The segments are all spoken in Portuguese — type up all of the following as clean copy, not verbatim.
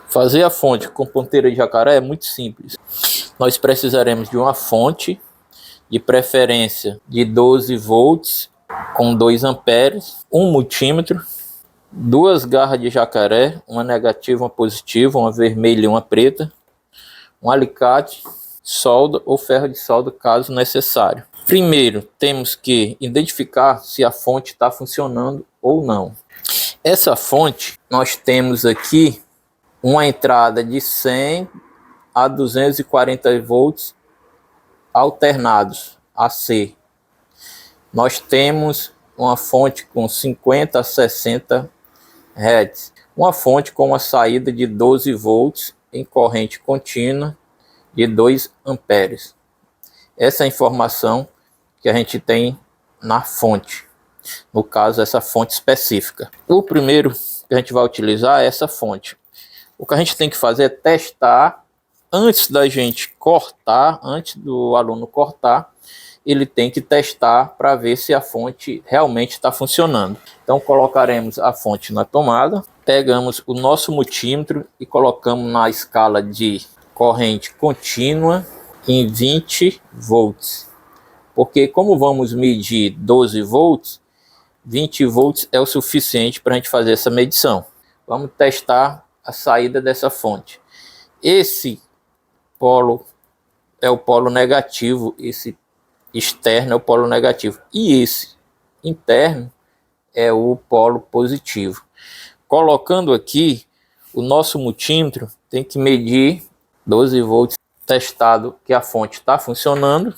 Fazer a fonte com ponteira de jacaré é muito simples. Nós precisaremos de uma fonte, de preferência de 12 volts com 2 amperes, um multímetro, 2 garras de jacaré, uma negativa, uma positiva, uma vermelha e uma preta, um alicate, solda ou ferro de solda caso necessário. Primeiro, temos que identificar se a fonte está funcionando ou não. Essa fonte, nós temos aqui uma entrada de 100 a 240 volts alternados, AC. Nós temos uma fonte com 50 a 60 Hz. Uma fonte com uma saída de 12 volts em corrente contínua de 2 amperes. Essa é a informação que a gente tem na fonte. No caso, essa fonte específica. O primeiro que a gente vai utilizar é essa fonte. O que a gente tem que fazer é testar antes da gente cortar, antes do aluno cortar, ele tem que testar para ver se a fonte realmente está funcionando. Então colocaremos a fonte na tomada, pegamos o nosso multímetro e colocamos na escala de corrente contínua em 20 volts. Porque como vamos medir 12 volts, 20 volts é o suficiente para a gente fazer essa medição. Vamos testar a saída dessa fonte. Esse polo é o polo negativo, esse externo é o polo negativo e esse interno é o polo positivo. Colocando aqui o nosso multímetro, tem que medir 12 volts, testado que a fonte está funcionando.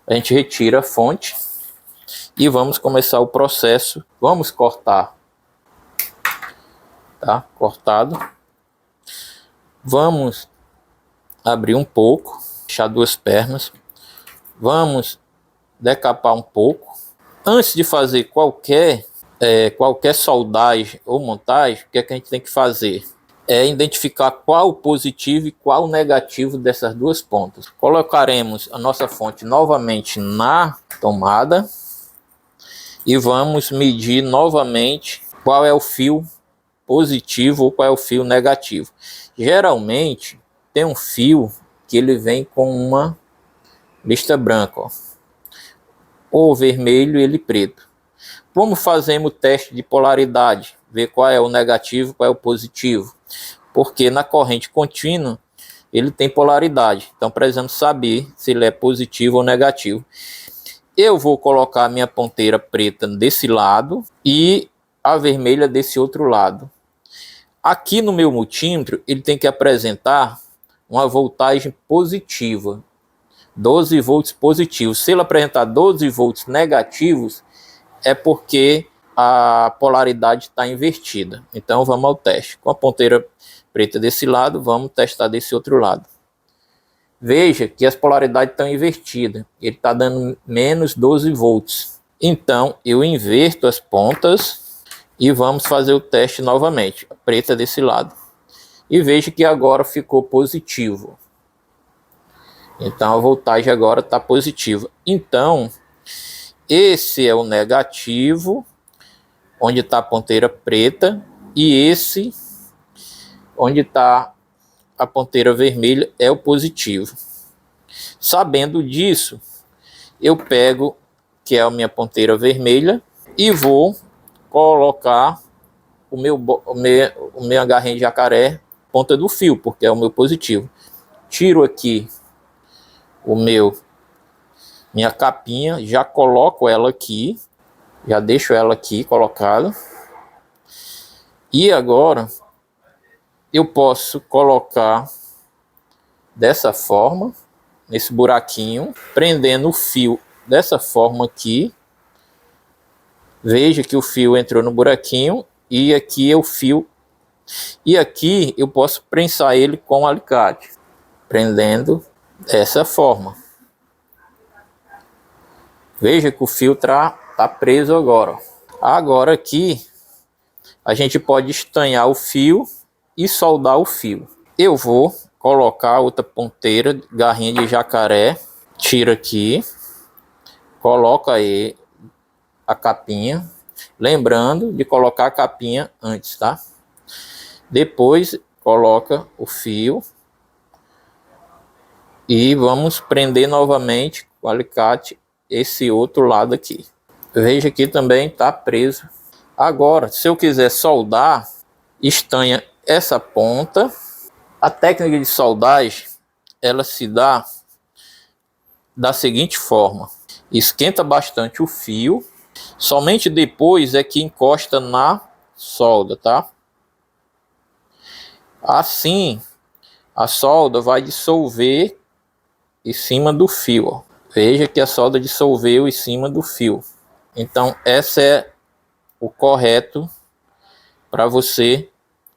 A gente retira a fonte e vamos começar o processo. Vamos cortar, tá? Cortado. Vamos abrir um pouco, deixar 2 pernas. Vamos decapar um pouco. Antes de fazer qualquer soldagem ou montagem, o que é que a gente tem que fazer? É identificar qual o positivo e qual o negativo dessas 2 pontas. Colocaremos a nossa fonte novamente na tomada e vamos medir novamente qual é o fio positivo ou qual é o fio negativo. Geralmente tem um fio que ele vem com uma lista branca, ó, ou vermelho e ele preto. Como fazemos o teste de polaridade? Ver qual é o negativo, qual é o positivo. Porque na corrente contínua ele tem polaridade. Então precisamos saber se ele é positivo ou negativo. Eu vou colocar a minha ponteira preta desse lado e a vermelha desse outro lado. Aqui no meu multímetro ele tem que apresentar uma voltagem positiva. 12 volts positivos. Se ele apresentar 12 volts negativos, é porque a polaridade está invertida. Então vamos ao teste. Com a ponteira preta desse lado, vamos testar desse outro lado. Veja que as polaridades estão invertidas. Ele está dando menos 12 volts. Então eu inverto as pontas e vamos fazer o teste novamente. A preta desse lado. E veja que agora ficou positivo. Então a voltagem agora está positiva. Então esse é o negativo, onde está a ponteira preta, e esse, onde está a ponteira vermelha, é o positivo. Sabendo disso, eu pego, que é a minha ponteira vermelha, e vou colocar o meu garrinha de jacaré, ponta do fio, porque é o meu positivo. Tiro aqui minha capinha, já coloco ela aqui, já deixo ela aqui colocada. E agora eu posso colocar dessa forma, nesse buraquinho, prendendo o fio dessa forma aqui. Veja que o fio entrou no buraquinho e aqui é o fio. E aqui eu posso prensar ele com um alicate, prendendo dessa forma. Veja que o fio tá preso agora. Agora aqui a gente pode estanhar o fio e soldar o fio. Eu vou colocar outra ponteira, garrinha de jacaré, tira aqui, coloca aí a capinha, lembrando de colocar a capinha antes, tá? Depois coloca o fio e vamos prender novamente com o alicate esse outro lado aqui. Veja que também está preso. Agora, se eu quiser soldar, estanha essa ponta. A técnica de soldagem, ela se dá da seguinte forma: esquenta bastante o fio, somente depois é que encosta na solda, tá? Assim, a solda vai dissolver em cima do fio, ó. Veja que a solda dissolveu em cima do fio. Então, esse é o correto para você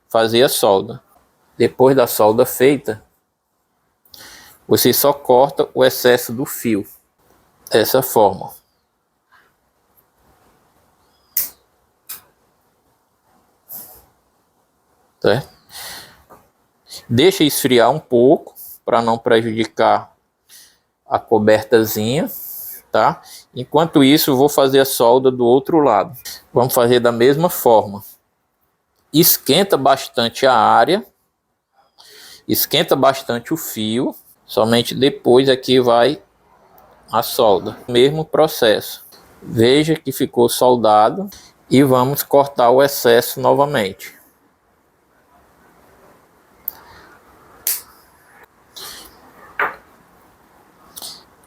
fazer a solda. Depois da solda feita, você só corta o excesso do fio dessa forma. Certo? Deixa esfriar um pouco para não prejudicar a cobertazinha, tá? Enquanto isso, eu vou fazer a solda do outro lado. Vamos fazer da mesma forma. Esquenta bastante a área, esquenta bastante o fio, somente depois aqui vai a solda. Mesmo processo. Veja que ficou soldado e vamos cortar o excesso novamente.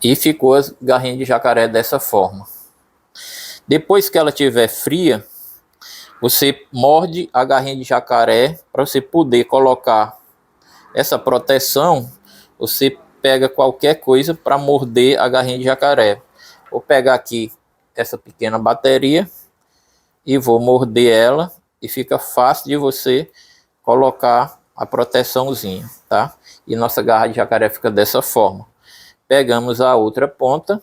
E ficou as garrinhas de jacaré dessa forma. Depois que ela estiver fria, você morde a garrinha de jacaré para você poder colocar essa proteção. Você pega qualquer coisa para morder a garrinha de jacaré. Vou pegar aqui essa pequena bateria e vou morder ela e fica fácil de você colocar a proteçãozinha, tá? E nossa garra de jacaré fica dessa forma. Pegamos a outra ponta,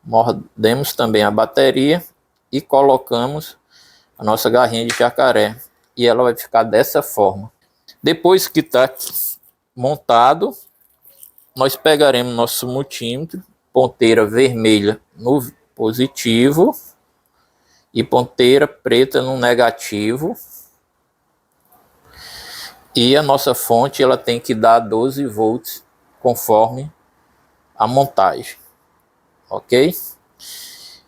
mordemos também a bateria e colocamos a nossa garrinha de jacaré. E ela vai ficar dessa forma. Depois que está montado, nós pegaremos nosso multímetro, ponteira vermelha no positivo e ponteira preta no negativo. E a nossa fonte ela tem que dar 12 volts conforme a montagem, ok?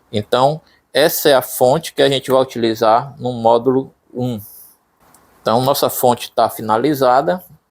Então, essa é a fonte que a gente vai utilizar no módulo 1. Então, nossa fonte está finalizada.